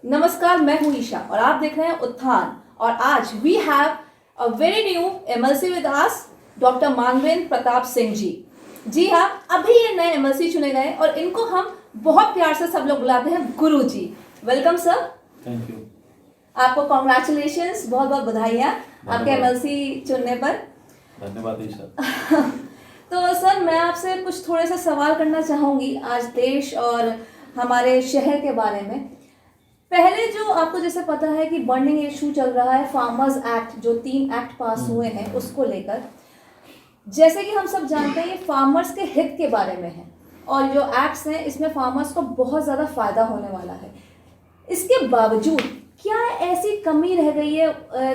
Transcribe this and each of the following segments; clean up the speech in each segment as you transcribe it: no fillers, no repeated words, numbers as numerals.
नमस्कार, मैं हूं ईशा और आप देख रहे हैं उत्थान। और आज we have a very new MLC with us, doctor Manvendra Pratap Singh ji. जी हाँ, अभी ये नए एमएलसी चुने गए और इनको हम बहुत प्यार से सब लोग बुलाते हैं Guru ji. Welcome sir. Thank you. आपको कॉन्ग्रेचुलेशंस, बहुत बहुत बधाइयाँ आपके एमएलसी चुनने पर। धन्यवाद ईशा। तो सर, मैं आपसे कुछ थोड़े से सवाल करना चाहूँगी आज देश और हमारे शहर के बारे में। पहले जो आपको जैसे पता है कि बर्निंग इशू चल रहा है फार्मर्स एक्ट, जो 3 एक्ट पास हुए हैं उसको लेकर। जैसे कि हम सब जानते हैं ये फार्मर्स के हित के बारे में है और जो एक्ट्स हैं इसमें फार्मर्स को बहुत ज़्यादा फायदा होने वाला है। इसके बावजूद क्या ऐसी कमी रह गई है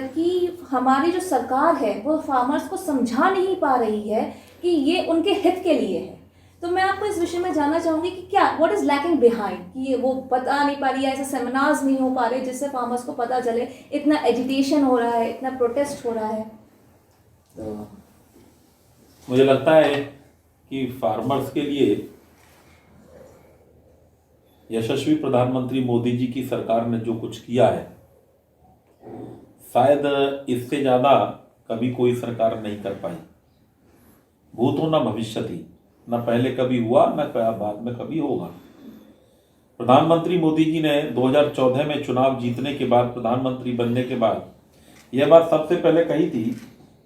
कि हमारी जो सरकार है वो फार्मर्स को समझा नहीं पा रही है कि ये उनके हित के लिए है? तो मैं आपको इस विषय में जानना चाहूँगी कि क्या व्हाट इज़ लैकिंग बिहाइंड, कि ये वो बता नहीं पा रही है, ऐसे सेमिनार्स नहीं हो पा रहे जिससे फार्मर्स को पता चले, इतना एजिटेशन हो रहा है, इतना प्रोटेस्ट हो रहा है। तो मुझे लगता है कि फार्मर्स के लिए यशस्वी प्रधानमंत्री मोदी जी की सरकार ने जो कुछ किया है, शायद इससे ज़्यादा कभी कोई सरकार नहीं कर पाई। भूतो न भविष्यति, न पहले कभी हुआ न बाद में कभी होगा। प्रधानमंत्री मोदी जी ने 2014 में चुनाव जीतने के बाद, प्रधानमंत्री बनने के बाद यह बात सबसे पहले कही थी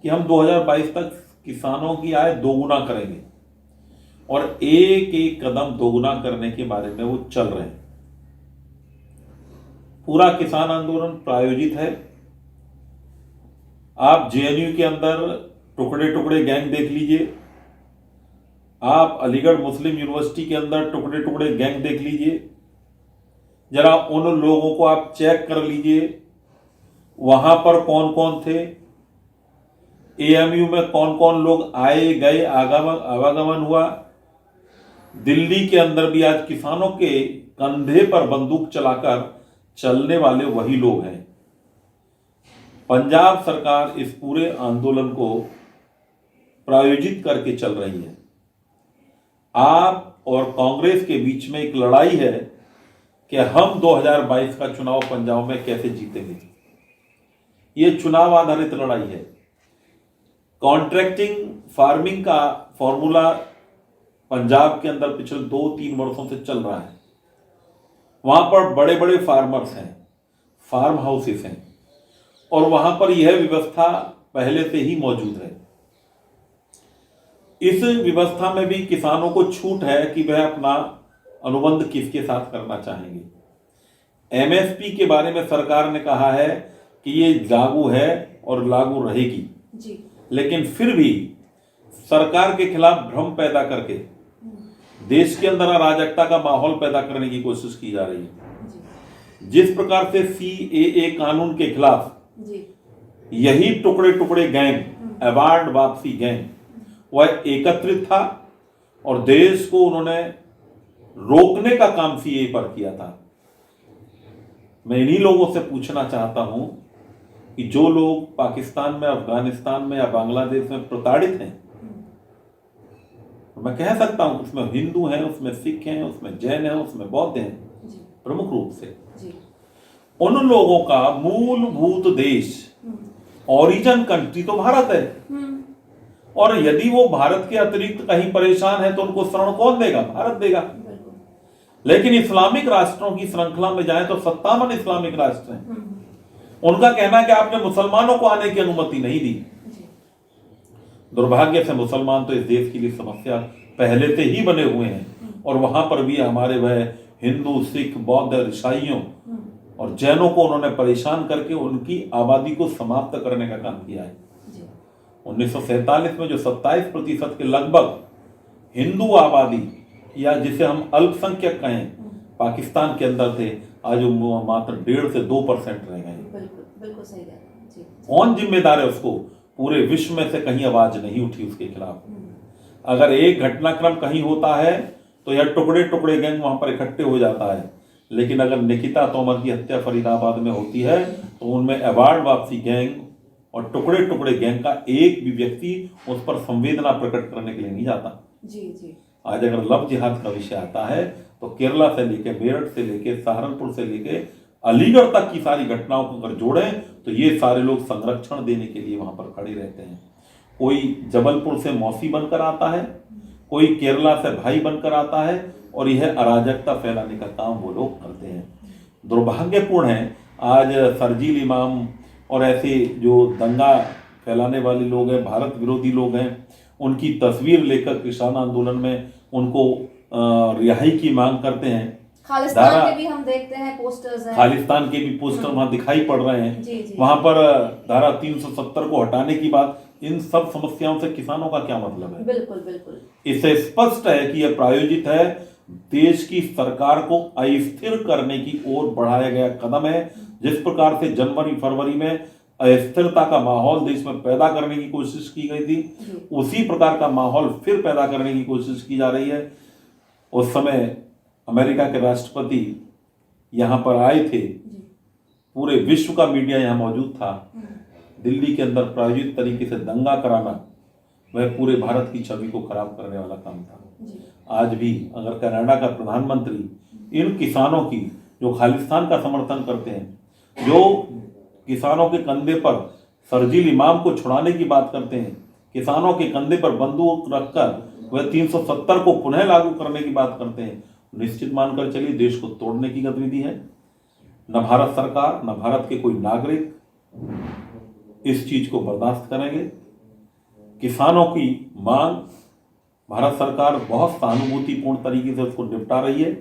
कि हम 2022 तक किसानों की आय दोगुना करेंगे और एक एक कदम दोगुना करने के बारे में वो चल रहे हैं। पूरा किसान आंदोलन प्रायोजित है। आप जेएनयू के अंदर टुकड़े टुकड़े गैंग देख लीजिए, आप अलीगढ़ मुस्लिम यूनिवर्सिटी के अंदर टुकड़े टुकड़े गैंग देख लीजिए, जरा उन लोगों को आप चेक कर लीजिए वहां पर कौन कौन थे, एएमयू में कौन कौन लोग आए गए, आवागमन हुआ। दिल्ली के अंदर भी आज किसानों के कंधे पर बंदूक चलाकर चलने वाले वही लोग हैं। पंजाब सरकार इस पूरे आंदोलन को प्रायोजित करके चल रही है। आप और कांग्रेस के बीच में एक लड़ाई है कि हम 2022 का चुनाव पंजाब में कैसे जीतेंगे। यह चुनाव आधारित लड़ाई है। कॉन्ट्रैक्टिंग फार्मिंग का फॉर्मूला पंजाब के अंदर पिछले 2-3 वर्षों से चल रहा है। वहां पर बड़े बड़े फार्मर्स हैं, फार्म हाउसेस हैं और वहां पर यह व्यवस्था पहले से ही मौजूद है। इस व्यवस्था में भी किसानों को छूट है कि वह अपना अनुबंध किसके साथ करना चाहेंगे। एमएसपी के बारे में सरकार ने कहा है कि ये लागू है और लागू रहेगी जी। लेकिन फिर भी सरकार के खिलाफ भ्रम पैदा करके देश के अंदर अराजकता का माहौल पैदा करने की कोशिश की जा रही है। जिस प्रकार से सीएए कानून के खिलाफ यही टुकड़े टुकड़े गैंग, अवार्ड वापसी गैंग, वह एकत्रित था और देश को उन्होंने रोकने का काम सीएए पर किया था। मैं इन्हीं लोगों से पूछना चाहता हूं कि जो लोग पाकिस्तान में, अफगानिस्तान में या बांग्लादेश में प्रताड़ित हैं, मैं कह सकता हूं उसमें हिंदू हैं, उसमें सिख हैं, उसमें जैन हैं, उसमें बौद्ध हैं, प्रमुख रूप से उन लोगों का मूलभूत देश, ओरिजिन कंट्री तो भारत है। और यदि वो भारत के अतिरिक्त कहीं परेशान है तो उनको शरण कौन देगा? भारत देगा। लेकिन इस्लामिक राष्ट्रों की श्रृंखला में जाए तो 57 इस्लामिक राष्ट्र हैं। उनका कहना है कि आपने मुसलमानों को आने की अनुमति नहीं दी। दुर्भाग्य से मुसलमान तो इस देश के लिए समस्या पहले से ही बने हुए हैं और वहां पर भी हमारे वह हिंदू, सिख, बौद्ध, ईसाइयों और जैनों को उन्होंने परेशान करके उनकी आबादी को समाप्त करने का काम किया है। 1947 में जो 27% के लगभग हिंदू आबादी, या जिसे हम अल्पसंख्यक कहें, पाकिस्तान के अंदर थे, आज वो मात्र 1.5 से 2% रह गए। बिल्कुल सही है। कौन जिम्मेदार है उसको? पूरे विश्व में से कहीं आवाज नहीं उठी उसके खिलाफ। अगर एक घटनाक्रम कहीं होता है तो यह टुकड़े टुकड़े गैंग वहां पर इकट्ठे हो जाता है, लेकिन अगर निकिता तोमर की हत्या फरीदाबाद में होती है तो उनमें अवार्ड वापसी गैंग और टुकड़े टुकड़े गैंग का एक भी व्यक्ति उस पर संवेदना प्रकट करने के लिए नहीं जाता। जी। आज अगर लव जिहाद का विषय आता है तो केरला से लेके, मेरठ से लेके, सहारनपुर से लेके अलीगढ़ तक की सारी घटनाओं को अगर जोड़ें तो ये सारे लोग संरक्षण देने के लिए वहां पर खड़े रहते हैं। कोई जबलपुर से मौसी बनकर आता है, कोई केरला से भाई बनकर आता है, और यह अराजकता फैलाने का काम वो लोग करते हैं। दुर्भाग्यपूर्ण है आज शरजील इमाम और ऐसे जो दंगा फैलाने वाले लोग हैं, भारत विरोधी लोग हैं, उनकी तस्वीर लेकर किसान आंदोलन में उनको रिहाई की मांग करते हैं। खालिस्तान के भी हम देखते हैं पोस्टर्स हैं, खालिस्तान के भी पोस्टर वहां दिखाई पड़ रहे हैं। जी जी। वहां पर धारा 370 को हटाने की बात, इन सब समस्याओं से किसानों का क्या मतलब है? बिल्कुल बिल्कुल। इससे स्पष्ट है कि यह प्रायोजित है, देश की सरकार को अस्थिर करने की ओर बढ़ाया गया कदम है। जिस प्रकार से जनवरी फरवरी में अस्थिरता का माहौल देश में पैदा करने की कोशिश की गई थी, उसी प्रकार का माहौल फिर पैदा करने की कोशिश की जा रही है। उस समय अमेरिका के राष्ट्रपति यहाँ पर आए थे, पूरे विश्व का मीडिया यहाँ मौजूद था। दिल्ली के अंदर प्रायोजित तरीके से दंगा कराना वह पूरे भारत की छवि को खराब करने वाला काम था। आज भी अगर कनाडा का प्रधानमंत्री इन किसानों की जो खालिस्तान का समर्थन करते हैं, जो किसानों के कंधे पर शरजील इमाम को छुड़ाने की बात करते हैं, किसानों के कंधे पर बंदूक रखकर वह 370 को पुनः लागू करने की बात करते हैं, निश्चित मानकर चलिए देश को तोड़ने की गतिविधि है। न भारत सरकार न भारत के कोई नागरिक इस चीज को बर्दाश्त करेंगे। किसानों की मांग भारत सरकार बहुत सहानुभूतिपूर्ण तरीके से उसको निपटा रही है,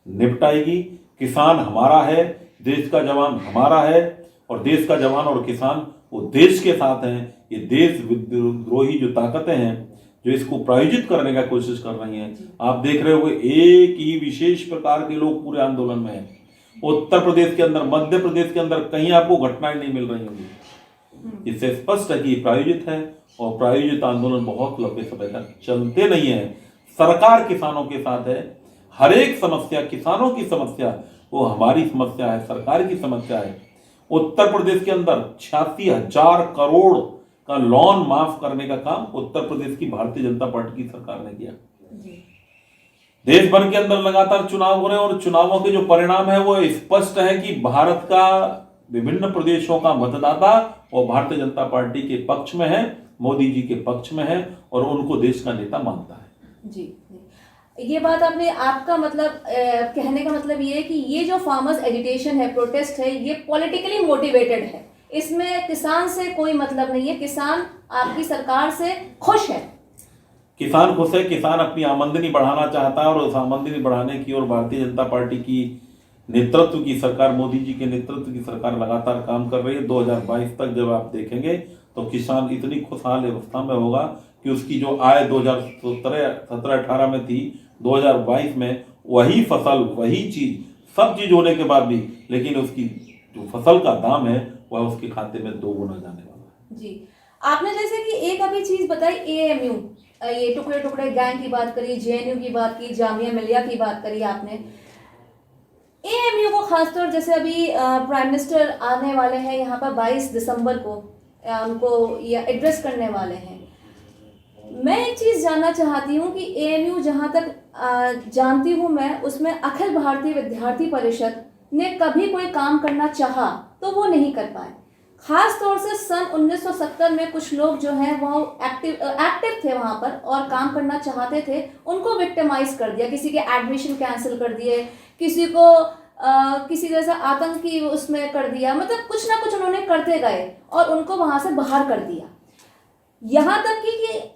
निपटाएगी। किसान हमारा है, देश का जवान हमारा है, और देश का जवान और किसान वो देश के साथ हैं। ये देश विद्रोही जो ताकतें हैं जो इसको प्रायोजित करने का कोशिश कर रही हैं, आप देख रहे होंगे एक ही विशेष प्रकार के लोग पूरे आंदोलन में हैं। उत्तर प्रदेश के अंदर, मध्य प्रदेश के अंदर कहीं आपको घटनाएं नहीं मिल रही होंगी। इससे स्पष्ट है कि प्रायोजित है, और प्रायोजित आंदोलन बहुत लंबे समय तक चलते नहीं है। सरकार किसानों के साथ है, हर एक समस्या किसानों की समस्या वो हमारी समस्या है, सरकार की समस्या है। उत्तर प्रदेश के अंदर 86,000 करोड़ का लोन माफ करने का काम उत्तर प्रदेश की भारतीय जनता पार्टी की सरकार ने किया। देश भर के अंदर लगातार चुनाव हो रहे हैं, और चुनावों के जो परिणाम है वो स्पष्ट है कि भारत का विभिन्न प्रदेशों का मतदाता और भारतीय जनता पार्टी के पक्ष में है, मोदी जी के पक्ष में है, और उनको देश का नेता मानता है। जी, ये बात आपने, आपका मतलब कहने का मतलब ये है कि ये जो फार्मर्स एजिटेशन है, प्रोटेस्ट है, ये पॉलिटिकली मोटिवेटेड है, इसमें किसान से कोई मतलब नहीं है। किसान आपकी सरकार से खुश है, किसान खुश है, किसान अपनी आमदनी बढ़ाना चाहता है, और उस आमदनी बढ़ाने की ओर भारतीय जनता पार्टी की नेतृत्व की सरकार, मोदी जी के नेतृत्व की सरकार लगातार काम कर रही है। 2022 तक जब आप देखेंगे तो किसान इतनी खुशहाल अवस्था में होगा कि उसकी जो आय 2017-18 में थी, 2022 में वही फसल, वही चीज, सब चीज होने के बाद भी, लेकिन उसकी जो फसल का दाम है वह उसके खाते में 2 गुना जाने वाला है। जी, आपने जैसे कि एक अभी चीज बताई, एएमयू, ये टुकड़े टुकड़े गैंग की बात करी, जेएनयू की बात की, जामिया मिलिया की बात करी आपने। एएमयू को खासतौर, जैसे अभी प्राइम मिनिस्टर आने वाले हैं यहाँ पर 22 दिसंबर को, उनको ये एड्रेस करने वाले हैं। मैं एक चीज़ जानना चाहती हूँ कि एएमयू, जहाँ तक जानती हूँ मैं, उसमें अखिल भारतीय विद्यार्थी परिषद ने कभी कोई काम करना चाहा तो वो नहीं कर पाए। खास तौर से सन 1970 में कुछ लोग जो हैं वो एक्टिव थे वहाँ पर और काम करना चाहते थे, उनको विक्टिमाइज कर दिया, किसी के एडमिशन कैंसिल कर दिए, किसी को किसी जैसा आतंकी उसमें कर दिया, मतलब कुछ ना कुछ उन्होंने करते गए और उनको वहाँ से बाहर कर दिया। यहाँ तक कि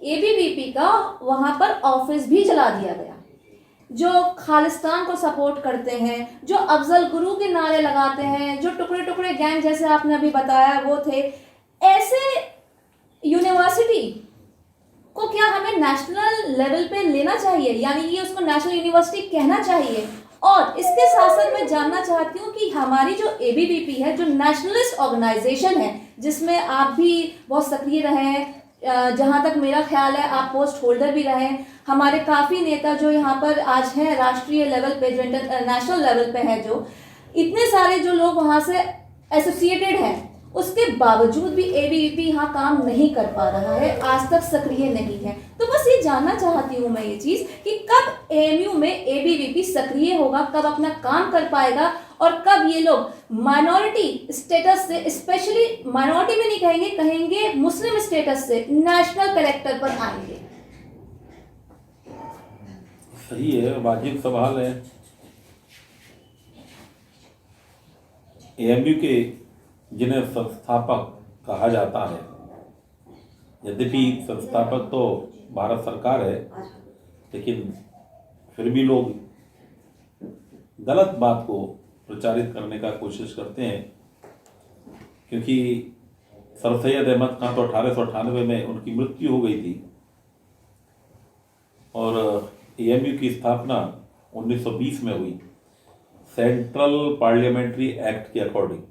एबीवीपी का वहाँ पर ऑफिस भी जला दिया गया। जो खालिस्तान को सपोर्ट करते हैं, जो अफजल गुरु के नारे लगाते हैं, जो टुकड़े टुकड़े गैंग जैसे आपने अभी बताया वो थे, ऐसे यूनिवर्सिटी को क्या हमें नेशनल लेवल पे लेना चाहिए, यानी ये उसको नेशनल यूनिवर्सिटी कहना चाहिए? और इसके साथ साथ मैं जानना चाहती हूँ कि हमारी जो एबीवीपी है, जो नेशनलिस्ट ऑर्गेनाइजेशन है, जिसमें आप भी बहुत सक्रिय रहे हैं, जहाँ तक मेरा ख्याल है आप पोस्ट होल्डर भी रहे, हमारे काफ़ी नेता जो यहाँ पर आज हैं राष्ट्रीय लेवल पे, जो नेशनल लेवल पे है, जो इतने सारे जो लोग वहाँ से एसोसिएटेड हैं, उसके बावजूद भी एबीवीपी यहाँ काम नहीं कर पा रहा है, आज तक सक्रिय नहीं है। तो बस ये जानना चाहती हूँ मैं ये चीज़ कि कब एएमयू में एबीवीपी सक्रिय होगा, कब अपना काम कर पाएगा और कब ये लोग माइनॉरिटी स्टेटस से, स्पेशली माइनॉरिटी में नहीं कहेंगे, कहेंगे मुस्लिम स्टेटस से नेशनल कैरेक्टर पर आएंगे? सही है, वाजिब सवाल है। एएमयू के जिन्हें संस्थापक कहा जाता है, यद्यपि संस्थापक तो भारत सरकार है, लेकिन फिर भी लोग गलत बात को प्रचारित करने का कोशिश करते हैं, क्योंकि सर सैयद अहमद खान तो 1898 में उनकी मृत्यु हो गई थी और एएमयू की स्थापना 1920 में हुई सेंट्रल पार्लियामेंट्री एक्ट के अकॉर्डिंग।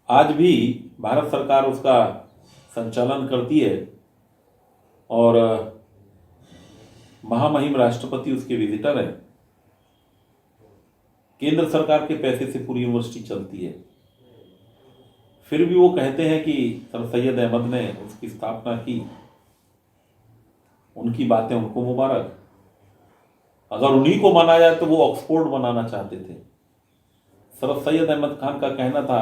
आज भी भारत सरकार उसका संचालन करती है और महामहिम राष्ट्रपति उसके विजिटर हैं। केंद्र सरकार के पैसे से पूरी यूनिवर्सिटी चलती है, फिर भी वो कहते हैं कि सर सैयद अहमद ने उसकी स्थापना की, उनकी बातें उनको मुबारक। अगर उन्हीं को माना जाए तो वो ऑक्सफोर्ड बनाना चाहते थे। सर सैयद अहमद खान का कहना था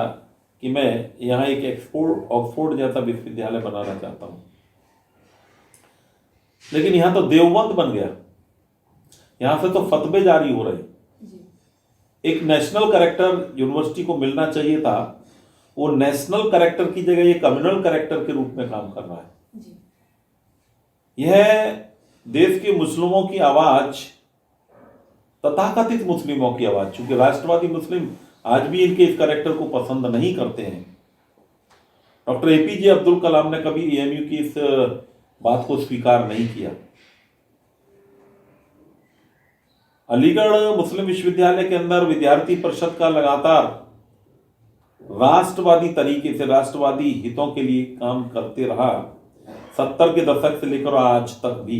कि मैं यहाँ एक ऑक्सफोर्ड जैसा विश्वविद्यालय बनाना चाहता हूँ, लेकिन यहाँ तो देवबंद बन गया, यहाँ से तो फतवे जारी हो रहे। एक नेशनल कैरेक्टर यूनिवर्सिटी को मिलना चाहिए था, वो नेशनल कैरेक्टर की जगह ये कम्युनल कैरेक्टर के रूप में काम कर रहा है। यह देश के मुस्लिमों की आवाज, तथाकथित मुस्लिमों की आवाज, चूंकि राष्ट्रवादी मुस्लिम आज भी इनके इस कैरेक्टर को पसंद नहीं करते हैं। डॉक्टर एपीजे अब्दुल कलाम ने कभी एएमयू की इस बात को स्वीकार नहीं किया। अलीगढ़ मुस्लिम विश्वविद्यालय के अंदर विद्यार्थी परिषद का लगातार राष्ट्रवादी तरीके से, राष्ट्रवादी हितों के लिए काम करते रहा 70 के दशक से लेकर आज तक भी।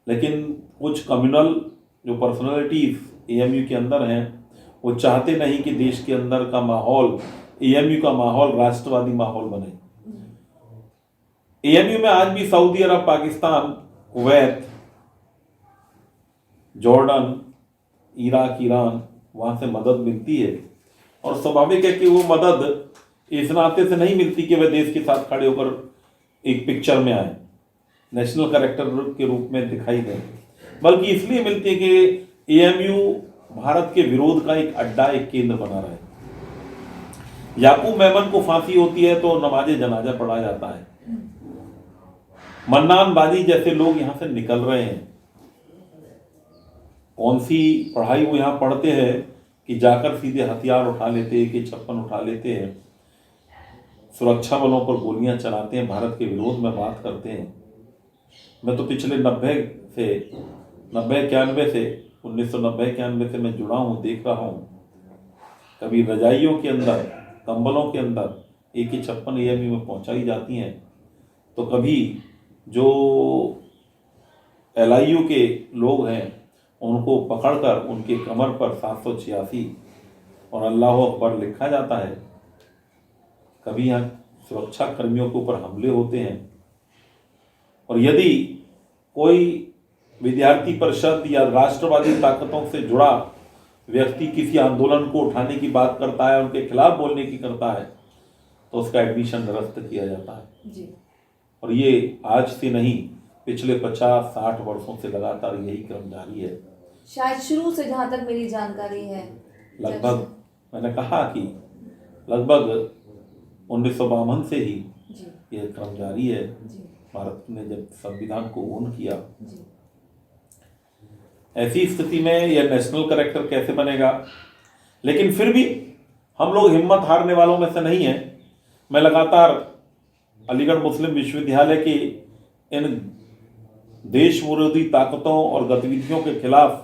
लेकिन कुछ कम्युनल जो पर्सनालिटीज एएमयू के अंदर हैं, वो चाहते नहीं कि देश के अंदर का माहौल, एएमयू का माहौल राष्ट्रवादी माहौल बने। एएमयू में आज भी Saudi Arab, Pakistan, Kuwait, Jordan, Iraq, Iran, वहां से मदद मिलती है और स्वाभाविक है कि वो मदद इस नाते से नहीं मिलती कि वह देश के साथ खड़े होकर एक पिक्चर में आए, नेशनल कैरेक्टर के रूप में दिखाई दे, बल्कि इसलिए मिलती है कि एएमयू भारत के विरोध का एक अड्डा, एक केंद्र बना रहा है। याकूब मेमन को फांसी होती है तो नमाजे जनाजा पढ़ा जाता है। मन्नान बाजी जैसे लोग यहां से निकल रहे हैं। कौन सी पढ़ाई वो यहां पढ़ते हैं कि जाकर सीधे हथियार उठा लेते हैं, कि छप्पन उठा लेते हैं, सुरक्षा बलों पर गोलियां चलाते हैं, भारत के विरोध में बात करते हैं। मैं तो पिछले 1990-91 से मैं जुड़ा हूँ, देख रहा हूँ। कभी रजाइयों के अंदर, कंबलों के अंदर AK-56 एएमयू में पहुंचाई जाती हैं, तो कभी जो LIU के लोग हैं उनको पकड़कर उनके कमर पर 786 और अल्लाह अकबर लिखा जाता है। कभी यहाँ सुरक्षा कर्मियों के ऊपर हमले होते हैं। और यदि कोई विद्यार्थी परिषद या राष्ट्रवादी ताकतों से जुड़ा व्यक्ति किसी आंदोलन को उठाने की बात करता है, उनके खिलाफ बोलने की करता है, तो उसका एडमिशन निरस्त किया जाता है जी। और ये आज से नहीं, पिछले 50-60 वर्षों से लगातार यही क्रम जारी है। शायद शुरू से, जहां तक मेरी जानकारी है, लगभग मैंने कहा कि लगभग 1952 से ही यह क्रम जारी है। भारत ने जब संविधान को ओन किया, ऐसी स्थिति में यह नेशनल कैरेक्टर कैसे बनेगा? लेकिन फिर भी हम लोग हिम्मत हारने वालों में से नहीं हैं। मैं लगातार अलीगढ़ मुस्लिम विश्वविद्यालय की इन देश विरोधी ताकतों और गतिविधियों के खिलाफ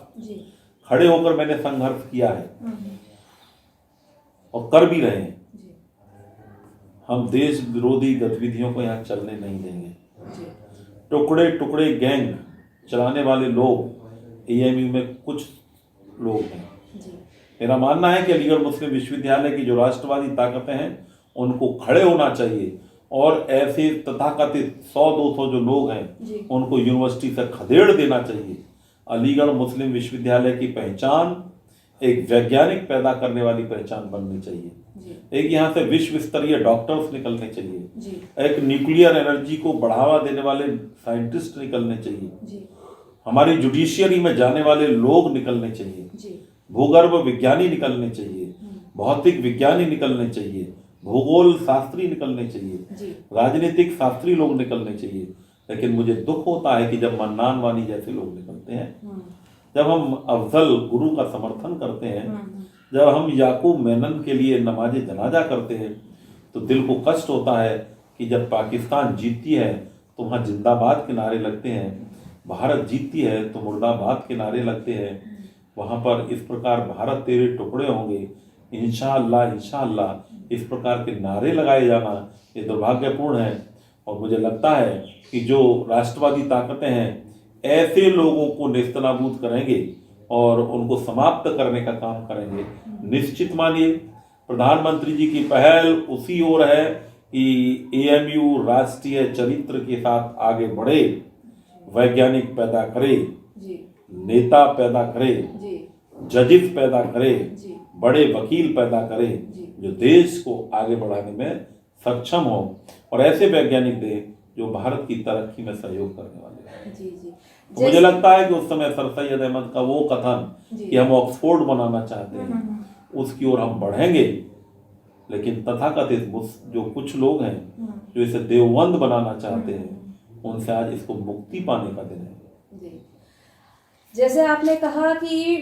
खड़े होकर मैंने संघर्ष किया है और कर भी रहे हैं। हम देश विरोधी गतिविधियों को यहाँ चलने नहीं देंगे। टुकड़े टुकड़े गैंग चलाने वाले लोग एएमयू में कुछ लोग हैं। मेरा मानना है कि अलीगढ़ मुस्लिम विश्वविद्यालय की जो राष्ट्रवादी ताकतें हैं उनको खड़े होना चाहिए और ऐसे तथाकथित 100-200 जो लोग हैं उनको यूनिवर्सिटी से खदेड़ देना चाहिए। अलीगढ़ मुस्लिम विश्वविद्यालय की पहचान एक वैज्ञानिक पैदा करने वाली पहचान बननी चाहिए। जी एक यहाँ से विश्व स्तरीय डॉक्टर्स निकलने चाहिए। जी एक न्यूक्लियर एनर्जी को बढ़ावा देने वाले साइंटिस्ट निकलने चाहिए। जी हमारी जुडिशियरी में जाने वाले लोग निकलने चाहिए। जी भूगर्भ विज्ञानी निकलने चाहिए, भौतिक विज्ञानी निकलने चाहिए, भूगोल शास्त्री निकलने चाहिए, जी राजनीतिक शास्त्री लोग निकलने चाहिए। लेकिन मुझे दुख होता है कि जब मन्नान वानी जैसे लोग निकलते हैं, जब हम अफजल गुरु का समर्थन करते हैं, जब हम याकूब मेनन के लिए नमाज जनाजा करते हैं, तो दिल को कष्ट होता है कि जब पाकिस्तान जीतती है तो वहाँ जिंदाबाद के नारे लगते हैं, भारत जीतती है तो मुर्दाबाद के नारे लगते हैं। वहाँ पर इस प्रकार भारत तेरे टुकड़े होंगे, इंशाअल्लाह इंशाअल्लाह, इस प्रकार के नारे लगाए जाना ये दुर्भाग्यपूर्ण है। और मुझे लगता है कि जो राष्ट्रवादी ताकतें हैं ऐसे लोगों को नेस्तनाबूद करेंगे और उनको समाप्त करने का काम करेंगे। निश्चित मानिए प्रधानमंत्री जी की पहल उसी ओर है कि एएमयू राष्ट्रीय चरित्र के साथ आगे बढ़े, वैज्ञानिक पैदा करे, जी नेता पैदा करे, जी जजेस पैदा करे, जी बड़े वकील पैदा करे, जी जो देश को आगे बढ़ाने में सक्षम हो, और ऐसे वैज्ञानिक दे जो भारत की तरक्की में सहयोग करने वाले हैं। जी जी तो मुझे लगता है कि उस समय सर सैयद अहमद का वो कथन जी। कि हम ऑक्सफोर्ड बनाना चाहते हैं, उसकी ओर हम बढ़ेंगे। लेकिन तथाकथित जो कुछ लोग हैं जो इसे देवबंद बनाना चाहते हैं, उनसे आज इसको मुक्ति पाने का दिन है। जी जैसे आपने कहा कि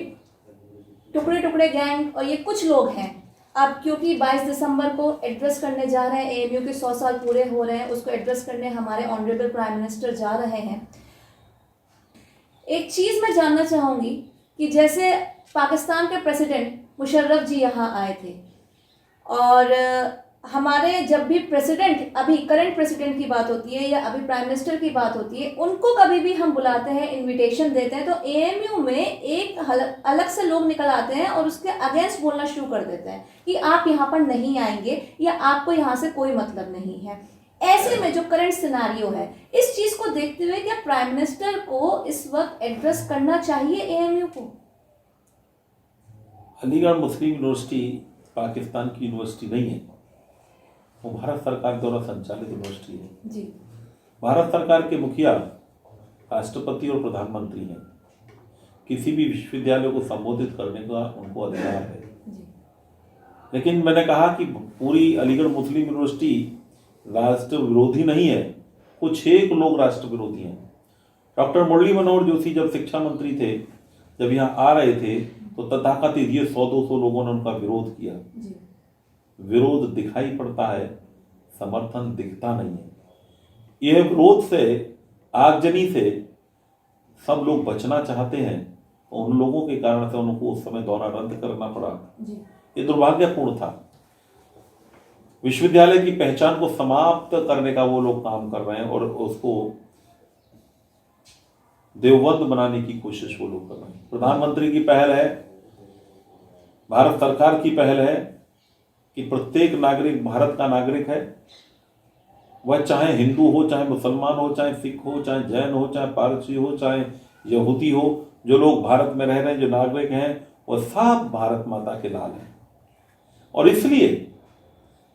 टुकड़े टुकड़े गैंग और ये कुछ लोग हैं, अब क्योंकि 22 दिसंबर को एड्रेस करने जा रहे हैं, एएमयू के 100 साल पूरे हो रहे हैं, उसको एड्रेस करने हमारे ऑनरेबल प्राइम मिनिस्टर जा रहे हैं। एक चीज़ मैं जानना चाहूँगी कि जैसे पाकिस्तान के प्रेसिडेंट मुशर्रफ जी यहाँ आए थे, और हमारे जब भी प्रेसिडेंट, अभी करंट प्रेसिडेंट की बात होती है या अभी प्राइम मिनिस्टर की बात होती है, उनको कभी भी हम बुलाते हैं, इनविटेशन देते हैं, तो एएमयू में एक अलग से लोग निकल आते हैं और उसके अगेंस्ट बोलना शुरू कर देते हैं कि आप यहाँ पर नहीं आएंगे या आपको यहाँ से कोई मतलब नहीं है। ऐसे में जो करंट सिनारियो है, इस चीज़ को देखते हुए क्या प्राइम मिनिस्टर को इस वक्त एड्रेस करना चाहिए एएमयू को? अलीगढ़ मुस्लिम यूनिवर्सिटी पाकिस्तान की यूनिवर्सिटी नहीं है, वो भारत सरकार द्वारा संचालित यूनिवर्सिटी है। जी भारत सरकार के मुखिया राष्ट्रपति और प्रधानमंत्री हैं। किसी भी विश्वविद्यालय को संबोधित करने का उनको अधिकार है। जी लेकिन मैंने कहा कि पूरी अलीगढ़ मुस्लिम यूनिवर्सिटी राष्ट्र विरोधी नहीं है, कुछ एक लोग राष्ट्र विरोधी हैं। डॉक्टर मुरली मनोहर जोशी जब शिक्षा मंत्री थे, जब यहाँ आ रहे थे, तो तथाकथित ये 100-200 लोगों ने उनका विरोध किया। जी विरोध दिखाई पड़ता है, समर्थन दिखता नहीं है। यह विरोध से, आगजनी से सब लोग बचना चाहते हैं, उन लोगों के कारण से उनको उस समय दौरा रद्द करना पड़ा। जी ये दुर्भाग्यपूर्ण था। विश्वविद्यालय की पहचान को समाप्त करने का वो लोग काम कर रहे हैं और उसको देवबंद बनाने की कोशिश वो लोग कर रहे हैं। प्रधानमंत्री की पहल है, भारत सरकार की पहल है कि प्रत्येक नागरिक भारत का नागरिक है। वह चाहे हिंदू हो, चाहे मुसलमान हो, चाहे सिख हो, चाहे जैन हो, चाहे पारसी हो, चाहे यहूदी हो, जो लोग भारत में रह रहे हैं, जो नागरिक हैं, वह सब भारत माता के लाल हैं। और इसलिए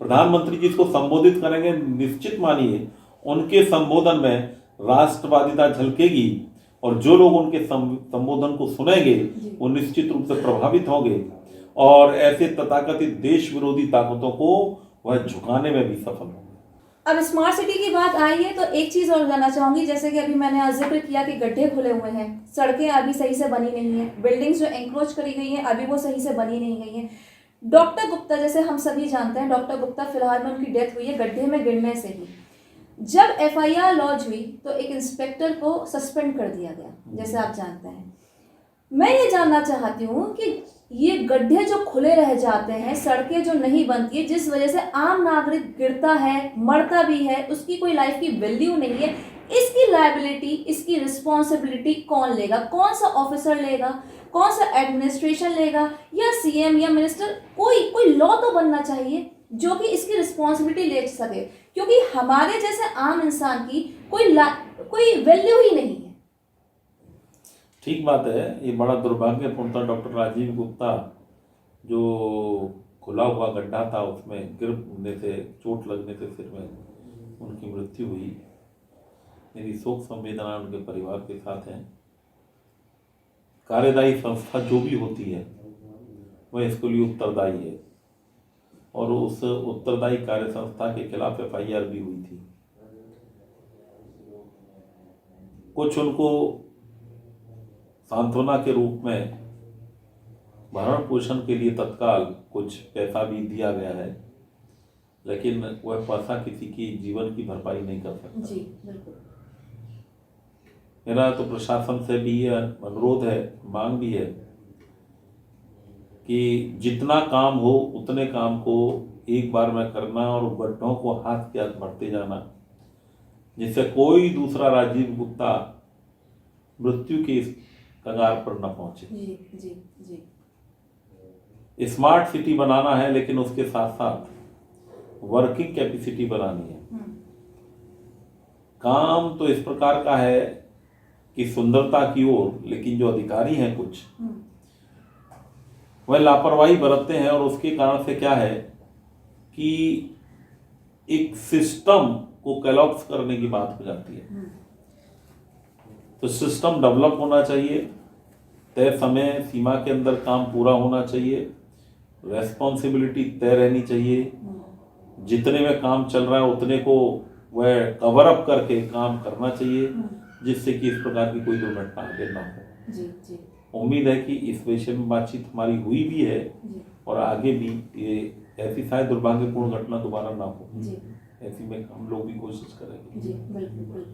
प्रधानमंत्री जी इसको संबोधित करेंगे, निश्चित मानिए उनके संबोधन में राष्ट्रवादिता झलकेगी, और जो लोग उनके संबोधन को सुनेंगे वो निश्चित रूप से प्रभावित होंगे, और ऐसे तथाकथित देश विरोधी ताकतों को वह झुकाने में भी सफल होंगे। अब स्मार्ट सिटी की बात आई है तो एक चीज़ और जानना चाहूँगी, जैसे कि अभी मैंने जिक्र किया कि गड्ढे खुले हुए हैं, सड़कें अभी सही से बनी नहीं है, बिल्डिंग्स जो एंक्रोच करी गई हैं अभी वो सही से बनी नहीं गई हैं। डॉक्टर गुप्ता, जैसे हम सभी जानते हैं, डॉक्टर गुप्ता फिलहाल में उनकी डेथ हुई है गड्ढे में गिरने से ही। जब एफआईआर लॉन्च हुई तो एक इंस्पेक्टर को सस्पेंड कर दिया गया, जैसे आप जानते हैं। मैं ये जानना चाहती हूँ कि ये गड्ढे जो खुले रह जाते हैं, सड़कें जो नहीं बनती है, जिस वजह से आम नागरिक गिरता है, मरता भी है, उसकी कोई लाइफ की वैल्यू नहीं है, इसकी लायबिलिटी, इसकी रिस्पॉन्सिबिलिटी कौन लेगा? कौन सा ऑफिसर लेगा? कौन सा एडमिनिस्ट्रेशन लेगा? या सीएम या मिनिस्टर? कोई लॉ तो बनना चाहिए जो कि इसकी रिस्पॉन्सिबिलिटी ले सके, क्योंकि हमारे जैसे आम इंसान की कोई वैल्यू ही नहीं है। ठीक बात है, ये बड़ा दुर्भाग्यपूर्ण था। डॉक्टर राजीव गुप्ता जो खुला हुआ गड्ढा था उसमें गिरने से, चोट लगने से सिर में उनकी मृत्यु हुई। मेरी शोक संवेदना उनके परिवार के साथ है। कार्यदायी संस्था जो भी होती है वह इसके लिए उत्तरदायी है और उस उत्तरदायी कार्य संस्था के खिलाफ FIR भी हुई थी। कुछ उनको सांत्वना के रूप में भरण पोषण के लिए तत्काल कुछ पैसा भी दिया गया है, लेकिन वह पैसा किसी की जीवन की भरपाई नहीं कर सकता। जी बिल्कुल। मेरा तो प्रशासन से भी यह अनुरोध है, मांग भी है कि जितना काम हो उतने काम को एक बार में करना और गड्ढों को हाथ के हाथ भरते जाना, जिससे कोई दूसरा राजीव गुप्ता मृत्यु के इस कगार पर न पहुंचे। जी जी जी। स्मार्ट सिटी बनाना है, लेकिन उसके साथ साथ वर्किंग कैपेसिटी बनानी है। काम तो इस प्रकार का है कि सुंदरता की ओर, लेकिन जो अधिकारी हैं कुछ वह लापरवाही बरतते हैं और उसके कारण से क्या है कि एक सिस्टम को कोलैप्स करने की बात हो जाती है। तो सिस्टम डेवलप होना चाहिए, तय समय सीमा के अंदर काम पूरा होना चाहिए, रेस्पॉन्सिबिलिटी तय रहनी चाहिए, जितने में काम चल रहा है उतने को वह कवर अप करके काम करना चाहिए, जिससे कि इस प्रकार की कोई दुर्घटना आगे ना हो। जी जी। उम्मीद है कि इस विषय में बातचीत हमारी हुई भी है और आगे भी ये ऐसी शायद दुर्भाग्यपूर्ण घटना दोबारा ना हो। ऐसी में हम लोग भी कोशिश करेंगे। जी बिल्कुल।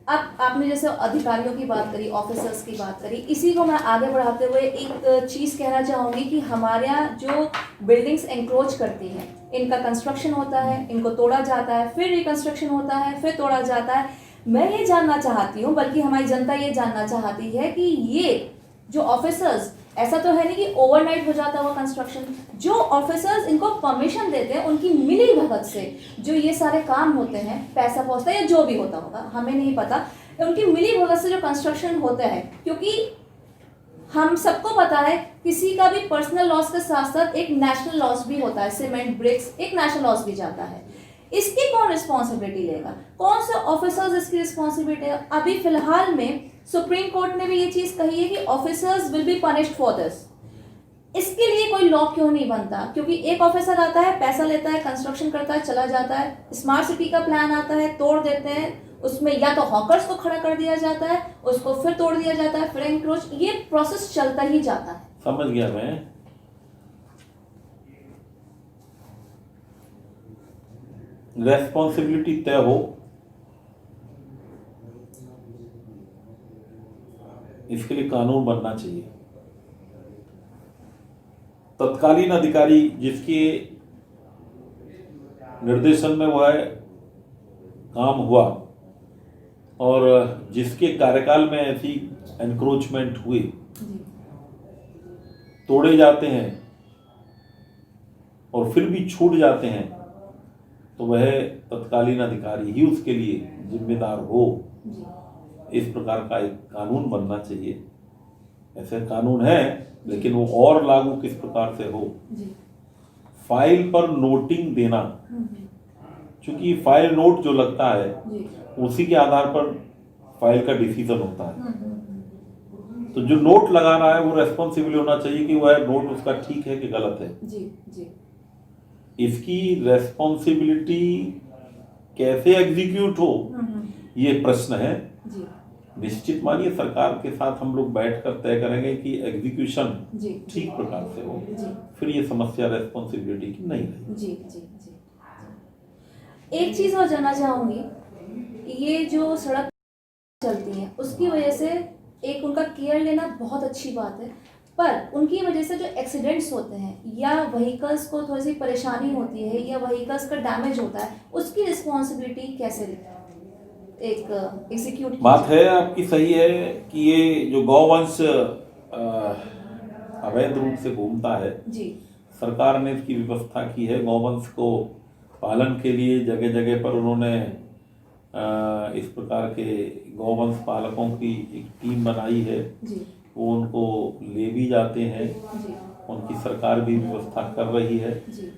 अब आपने जैसे अधिकारियों की बात करी, ऑफिसर्स की बात करी, इसी को मैं आगे बढ़ाते हुए एक चीज़ कहना चाहूँगी कि हमारे यहाँ जो बिल्डिंग्स एंक्रोच करती हैं, इनका कंस्ट्रक्शन होता है, इनको तोड़ा जाता है, फिर रिकंस्ट्रक्शन होता है, फिर तोड़ा जाता है। मैं ये जानना चाहती हूँ, बल्कि हमारी जनता ये जानना चाहती है कि ये जो ऑफिसर्स, ऐसा तो है नहीं कि ओवरनाइट हो जाता हुआ कंस्ट्रक्शन, जो ऑफिसर्स इनको परमिशन देते हैं उनकी मिली भगत से जो ये सारे काम होते हैं, पैसा पहुंचता है या जो भी होता होगा हमें नहीं पता, उनकी मिली भगत से जो कंस्ट्रक्शन होता है, क्योंकि हम सबको पता है किसी का भी पर्सनल लॉस के साथ साथ एक नेशनल लॉस भी होता है, सीमेंट ब्रिक्स एक नेशनल लॉस भी जाता है। इसकी कौन रिस्पॉन्सिबिलिटी लेगा, कौन से ऑफिसर्स इसकी रिस्पॉन्सिबिलिटी है? अभी फिलहाल में सुप्रीम कोर्ट ने भी ये चीज कही है कि officers will be punished for this. इसके लिए कोई लॉ क्यों नहीं बनता? क्योंकि एक ऑफिसर आता है, पैसा लेता है, कंस्ट्रक्शन करता है, चला जाता है, स्मार्ट सिटी का प्लान आता है, तोड़ देते हैं, उसमें या तो हॉकर्स को खड़ा कर दिया जाता है, उसको फिर तोड़ दिया जाता है, फिर एंक्रोच, ये प्रोसेस चलता ही जाता है। समझ गया मैं। रेस्पॉन्सिबिलिटी तय हो, इसके लिए कानून बनना चाहिए। तत्कालीन अधिकारी जिसके निर्देशन में वह काम हुआ और जिसके कार्यकाल में ऐसी एनक्रोचमेंट हुई, तोड़े जाते हैं और फिर भी छूट जाते हैं, तो वह तत्कालीन अधिकारी ही उसके लिए जिम्मेदार हो। इस प्रकार का एक कानून बनना चाहिए। ऐसे कानून है, लेकिन वो और लागू किस प्रकार से हो। फाइल पर नोटिंग देना, क्योंकि फाइल नोट जो लगता है उसी के आधार पर फाइल का डिसीजन होता है। तो जो नोट लगा रहा है वो रेस्पॉन्सिबल होना चाहिए कि वह नोट उसका ठीक है कि गलत है। जी। इसकी रेस्पॉन्सिबिलिटी कैसे एग्जीक्यूट हो, ये प्रश्न है। निश्चित मानिए सरकार के साथ हम लोग बैठकर तय करेंगे कि एग्जीक्यूशन ठीक प्रकार से हो, फिर ये समस्या रेस्पॉन्सिबिलिटी की नहीं है। जी। एक चीज और जानना चाहूंगी, ये जो सड़क चलती है उसकी वजह से एक उनका केयर लेना बहुत अच्छी बात है, पर उनकी वजह से जो एक्सीडेंट्स होते हैं या व्हीकल्स को थोड़ी सी परेशानी होती है या व्हीकल्स का डैमेज होता है, उसकी रिस्पॉन्सिबिलिटी कैसे एक एग्जीक्यूट? बात है आपकी सही है कि ये जो गौवंश अवैध रूप से घूमता है जी, सरकार ने इसकी व्यवस्था की है। गौवंश को पालन के लिए जगह जगह पर उन्होंने इस प्रकार के गौवंश पालकों की एक टीम बनाई है। जी, वो उनको ले भी जाते हैं जी, उनकी सरकार भी व्यवस्था कर रही है, जी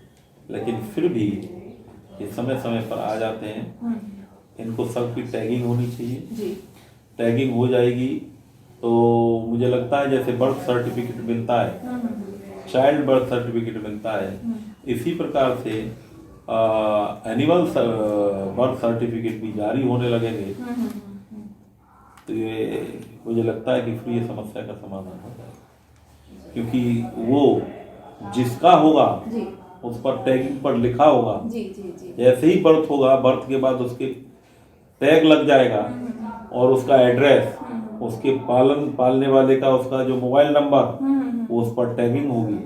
लेकिन फिर भी ये समय समय पर आ जाते हैं। इनको सबकी टैगिंग होनी चाहिए। जी टैगिंग हो जाएगी तो मुझे लगता है जैसे बर्थ सर्टिफिकेट मिलता है, चाइल्ड बर्थ सर्टिफिकेट मिलता है, इसी प्रकार से एनिमल बर्थ सर्टिफिकेट भी जारी होने लगेंगे। तो ये मुझे लगता है कि फिर ये समस्या का समाधान हो जाएगा, क्योंकि वो जिसका होगा जी उस पर टैगिंग पर लिखा होगा। जी जी जी जैसे ही बर्थ होगा, बर्थ के बाद उसके टैग लग जाएगा और उसका एड्रेस, उसके पालने वाले का उसका जो मोबाइल नंबर, वो उस पर टैगिंग होगी।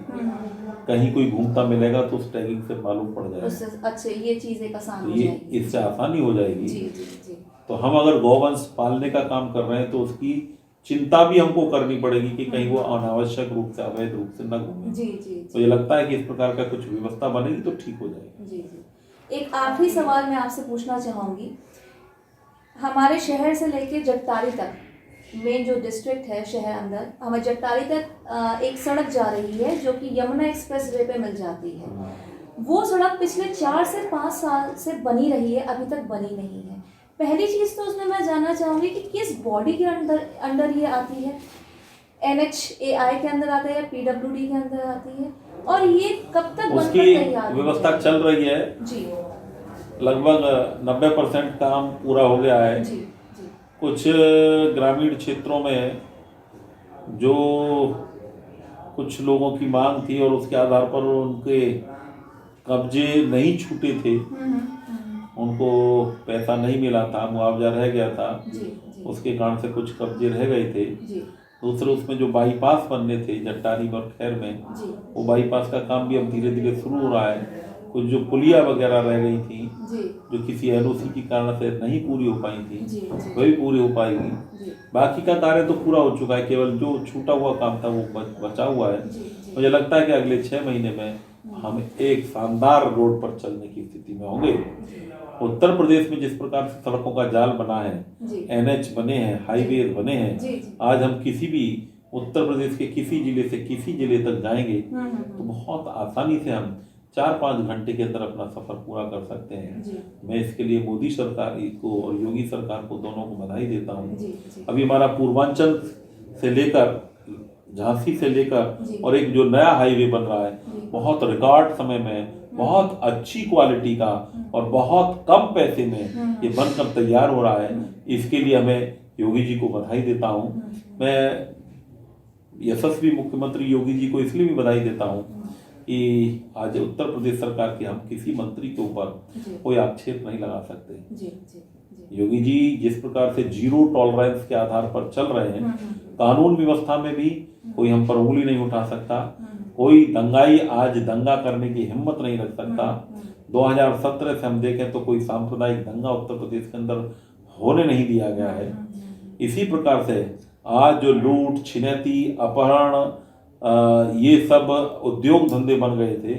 कहीं कोई घूमता मिलेगा तो उस टैगिंग से मालूम पड़ जाएगा। उससे अच्छे ये चीज़ एक आसान हो ये जाएगी। इससे आसानी हो जाएगी। जी जी जी तो हम अगर गौवंश पालने का काम कर रहे हैं तो उसकी चिंता भी हमको करनी पड़ेगी कि कहीं वो अनावश्यक रूप से, अवैध रूप से न घूमे। जी जी तो ये लगता है कि इस प्रकार का कुछ व्यवस्था बनेगी तो ठीक हो जाएगी। जी जी। एक आखिरी सवाल मैं आपसे पूछना चाहूँगी, हमारे शहर से लेके जगतारी तक, मेन जो डिस्ट्रिक्ट है शहर अंदर, हमारे जगतारी तक एक सड़क जा रही है जो कि यमुना एक्सप्रेस वे पे मिल जाती है। वो सड़क पिछले 4 से 5 साल से बनी रही है, अभी तक बनी नहीं है। पहली चीज़ तो उसमें मैं जानना चाहूँगी कि किस बॉडी के अंडर ये आती है, NHAI के अंदर आता है या PWD के अंदर आती है, और ये कब तक बनकर उसकी तैयार हो व्यवस्था जाएगी? चल रही है, जी लगभग 90% काम पूरा हो गया है। जी जी कुछ ग्रामीण क्षेत्रों में जो कुछ लोगों की मांग थी और उसके आधार पर उनके कब्जे नहीं छूटे थे, उनको पैसा नहीं मिला था, मुआवजा रह गया था, जी जी उसके कारण से कुछ कब्जे रह गए थे। जी दूसरे उसमें जो बाईपास बनने थे जट्टानी और खैर में, जी वो बाईपास का काम भी अब धीरे धीरे शुरू हो रहा है। कुछ जो पुलिया वगैरह रह गई थी, जी जो किसी एलओसी के कारण से नहीं पूरी हो पाई थी, जी जी वही पूरी हो पाएगी। जी बाकी का कार्य तो पूरा हो चुका है, केवल जो छूटा हुआ काम था वो बचा हुआ है। जी जी मुझे लगता है कि अगले 6 महीने में हम एक शानदार रोड पर चलने की स्थिति में होंगे। उत्तर प्रदेश में जिस प्रकार से सड़कों का जाल बना है, जी NH बने हैं, हाईवेज बने हैं, जी जी आज हम किसी भी उत्तर प्रदेश के किसी जिले से किसी जिले तक जाएंगे तो बहुत आसानी से हम 4-5 घंटे के अंदर अपना सफर पूरा कर सकते हैं। जी मैं इसके लिए मोदी सरकार को और योगी सरकार को दोनों को बधाई देता हूँ। जी जी अभी हमारा पूर्वांचल से लेकर झांसी से लेकर जी। और एक जो नया हाईवे बन रहा है, जी। बहुत रिकॉर्ड समय में, बहुत अच्छी क्वालिटी का और बहुत कम पैसे में ये बनकर तैयार हो रहा है। इसके लिए हमें योगी जी को बधाई देता हूँ। मैं यशस्वी मुख्यमंत्री योगी जी को इसलिए भी बधाई देता हूँ कि आज उत्तर प्रदेश सरकार के हम किसी मंत्री के ऊपर जी। कोई आक्षेप नहीं लगा सकते। जी जी जी योगी जी जिस प्रकार से जीरो टॉलरेंस के आधार पर चल रहे हैं, कानून व्यवस्था में भी कोई हम पर उंगली नहीं उठा सकता, कोई दंगाई आज दंगा करने की हिम्मत नहीं रख सकता। 2017 से हम देखें तो कोई सांप्रदायिक दंगा उत्तर प्रदेश के अंदर होने नहीं दिया गया है। इसी प्रकार से आज जो लूट, छिनैती, अपहरण, ये सब उद्योग धंधे बन गए थे,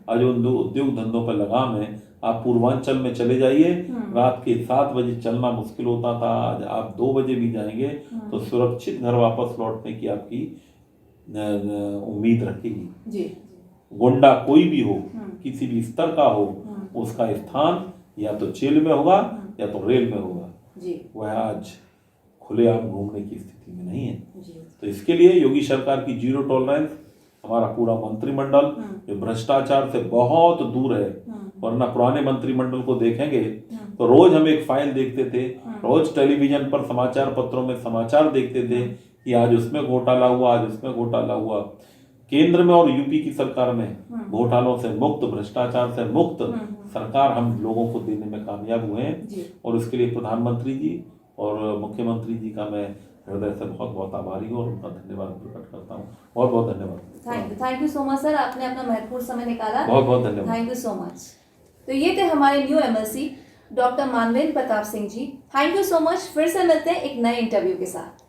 आज उन उद्योग धंधों पर लगाम है। आप पूर्वांचल में चले जाइए, रात के 7 बजे चलना मुश्किल होता था, आज आप 2 बजे भी जाएंगे तो सुरक्षित घर वापस लौटने की आपकी उम्मीद रखेगी। जी गुंडा कोई भी हो, किसी भी स्तर का हो, उसका स्थान या तो जेल में होगा या तो रेल में होगा। जी वह आज खुलेआम घूमने की स्थिति में नहीं है। जी तो इसके लिए योगी सरकार की जीरो टॉलरेंस, हमारा पूरा मंत्रिमंडल जो भ्रष्टाचार से बहुत दूर है, वरना पुराने मंत्रिमंडल को देखेंगे तो रोज हम एक फाइल देखते थे, रोज टेलीविजन पर समाचार पत्रों में समाचार देखते थे कि आज उसमें घोटाला हुआ, आज उसमें घोटाला हुआ। केंद्र में और यूपी की सरकार में घोटालों से मुक्त, भ्रष्टाचार से मुक्त सरकार हम लोगों को देने में कामयाब हुए हैं। और इसके लिए प्रधानमंत्री जी और मुख्यमंत्री जी का मैं हृदय से बहुत बहुत आभारी हूँ और उनका धन्यवाद प्रकट करता हूँ। बहुत बहुत धन्यवाद। Thank you so much sir, आपने अपना महत्वपूर्ण समय निकाला। बहुत बहुत धन्यवाद। Thank you so much. तो ये थे हमारे new MLC doctor Manvendra Pratap Singh ji. Thank you so much. फिर से मिलते हैं एक नए इंटरव्यू के साथ।